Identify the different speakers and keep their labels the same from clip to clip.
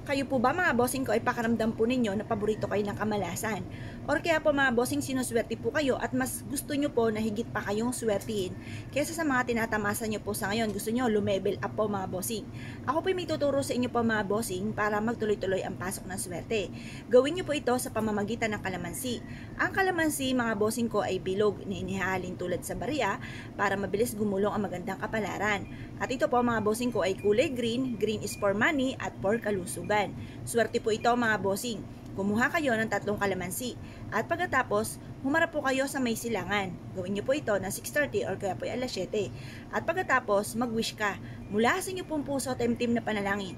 Speaker 1: Kayo po ba mga bossing ko ay pakaramdam po ninyo na paborito kayo ng kamalasan? Or kaya po mga bossing sinuswerte po kayo at mas gusto nyo po na higit pa kayong swertihin kaysa sa mga tinatamasa nyo po sa ngayon, gusto nyo lumebel up po mga bossing. Ako po may tuturo sa inyo po mga bossing para magtuloy-tuloy ang pasok ng swerte. Gawin nyo po ito sa pamamagitan ng kalamansi. Ang kalamansi mga bossing ko ay bilog na inihalin tulad sa bariya para mabilis gumulong ang magandang kapalaran. At ito po mga bossing ko ay kulay green, green is for money at for kalusugan. Swerte po ito mga bossing. Kumuha kayo ng 3 kalamansi at pagkatapos humarap po kayo sa may silangan. Gawin niyo po ito ng 6:30 or kaya po ay 7:00. At pagkatapos mag-wish ka mula sa inyo pong puso, temtim na panalangin.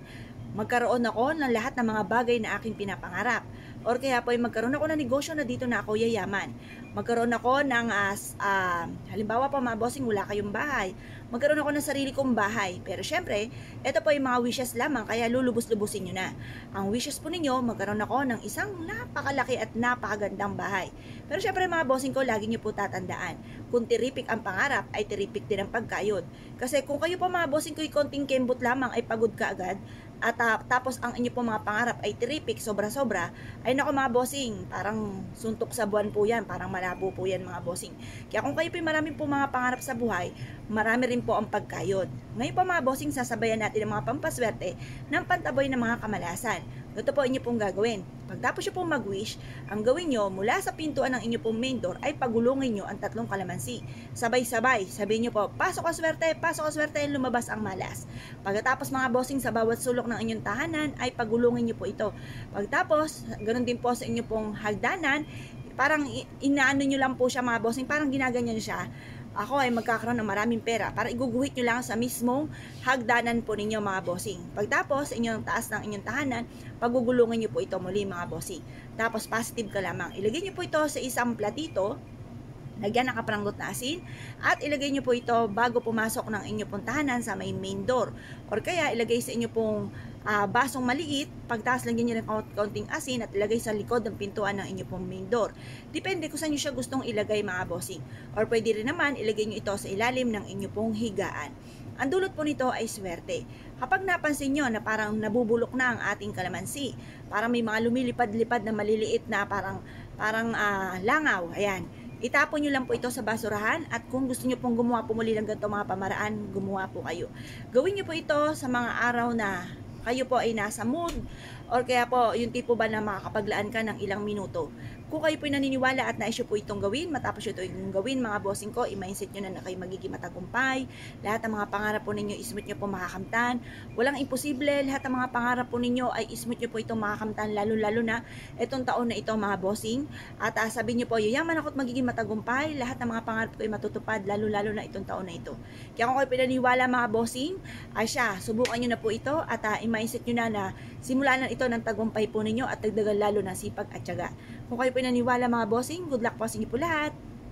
Speaker 1: Magkaroon ako ng lahat ng mga bagay na aking pinapangarap. Or kaya po ay magkaroon ako ng negosyo na dito na ako yayaman. Magkaroon ako ng, halimbawa po mga bossing, wala kayong bahay. Magkaroon ako ng sarili kong bahay. Pero syempre, ito po yung mga wishes lamang, kaya lulubos-lubusin nyo na. Ang wishes po ninyo, magkaroon ako ng isang napakalaki at napakagandang bahay. Pero syempre mga bossing ko, lagi nyo po tatandaan. Kung tiripik ang pangarap, ay tiripik din ang pagkayod. Kasi kung kayo po mga bossing ko, konting kembot lamang ay pagod ka agad, at tapos ang inyo po mga pangarap ay tiripik, sobra-sobra, ay nako mga bossing, parang suntok sa buwan po yan, parang malabo po yan mga bossing. Kaya kung kayo po marami po mga pangarap sa buhay, marami rin po ang pagkayod. Ngayon po mga bossing, sasabayan natin ang mga pampaswerte ng pantaboy ng mga kamalasan. Ito po inyo pong gagawin. Pagtapos nyo pong mag-wish, ang gawin nyo mula sa pintuan ng inyo pong main door ay pagulungin nyo ang 3 kalamansi. Sabay-sabay, sabihin nyo po, pasok ang swerte, lumabas ang malas. Pagkatapos mga bossing, sa bawat sulok ng inyong tahanan ay pagulungin nyo po ito. Pagtapos, ganun din po sa inyo pong hagdanan, parang inaano nyo lang po siya mga bossing, parang ginaganyan siya. Ako ay magkakaroon ng maraming pera para iguguhit nyo lang sa mismong hagdanan po ninyo mga bossing. Pagtapos, inyong taas ng inyong tahanan, pagugulungan nyo po ito muli mga bossing. Tapos positive ka lamang. Ilagay nyo po ito sa isang platito, lagyan ng kapranggot na asin, at ilagay nyo po ito bago pumasok ng inyong pong tahanan sa main door. Or kaya ilagay sa inyo pong basong maliit, pagtaas lagyan nyo ng kaunting asin at ilagay sa likod ng pintuan ng inyong pong main door. Depende kung saan nyo siya gustong ilagay mga bossing. Or pwede rin naman ilagay nyo ito sa ilalim ng inyong pong higaan. Ang dulot po nito ay swerte. Kapag napansin nyo na parang nabubulok na ang ating kalamansi, parang may mga lumilipad-lipad na maliliit na parang langaw, ayan, itapon nyo lang po ito sa basurahan at kung gusto nyo pong gumawa po muli ng ganito mga pamaraan, gumawa po kayo. Gawin nyo po ito sa mga araw na kayo po ay nasa mood or kaya po yung tipo ba na makakapaglaan ka ng ilang minuto. Kung kayo po naniniwala at naisyo po itong gawin, matapos ito yung gawin mga bossing ko, i-mindset nyo na kayo magiging matagumpay, lahat ng mga pangarap po ninyo ismit nyo po makakamtan, walang imposible, lahat ng mga pangarap po ninyo ay ismit nyo po itong makakamtan, lalo na itong taon na ito mga bossing, at sabihin nyo po, yayaman ako at magiging matagumpay, lahat ng mga pangarap ko ay matutupad, lalo na itong taon na ito. Kaya kung kayo pinaniwala mga bossing, ay subukan nyo na po ito at i-mindset nyo na simulan na ito ng tagumpay po ninyo at dagdagan lalo na sipag at tiyaga. Kung kayo pinaniwala mga bossing, good luck po sa inyo po lahat.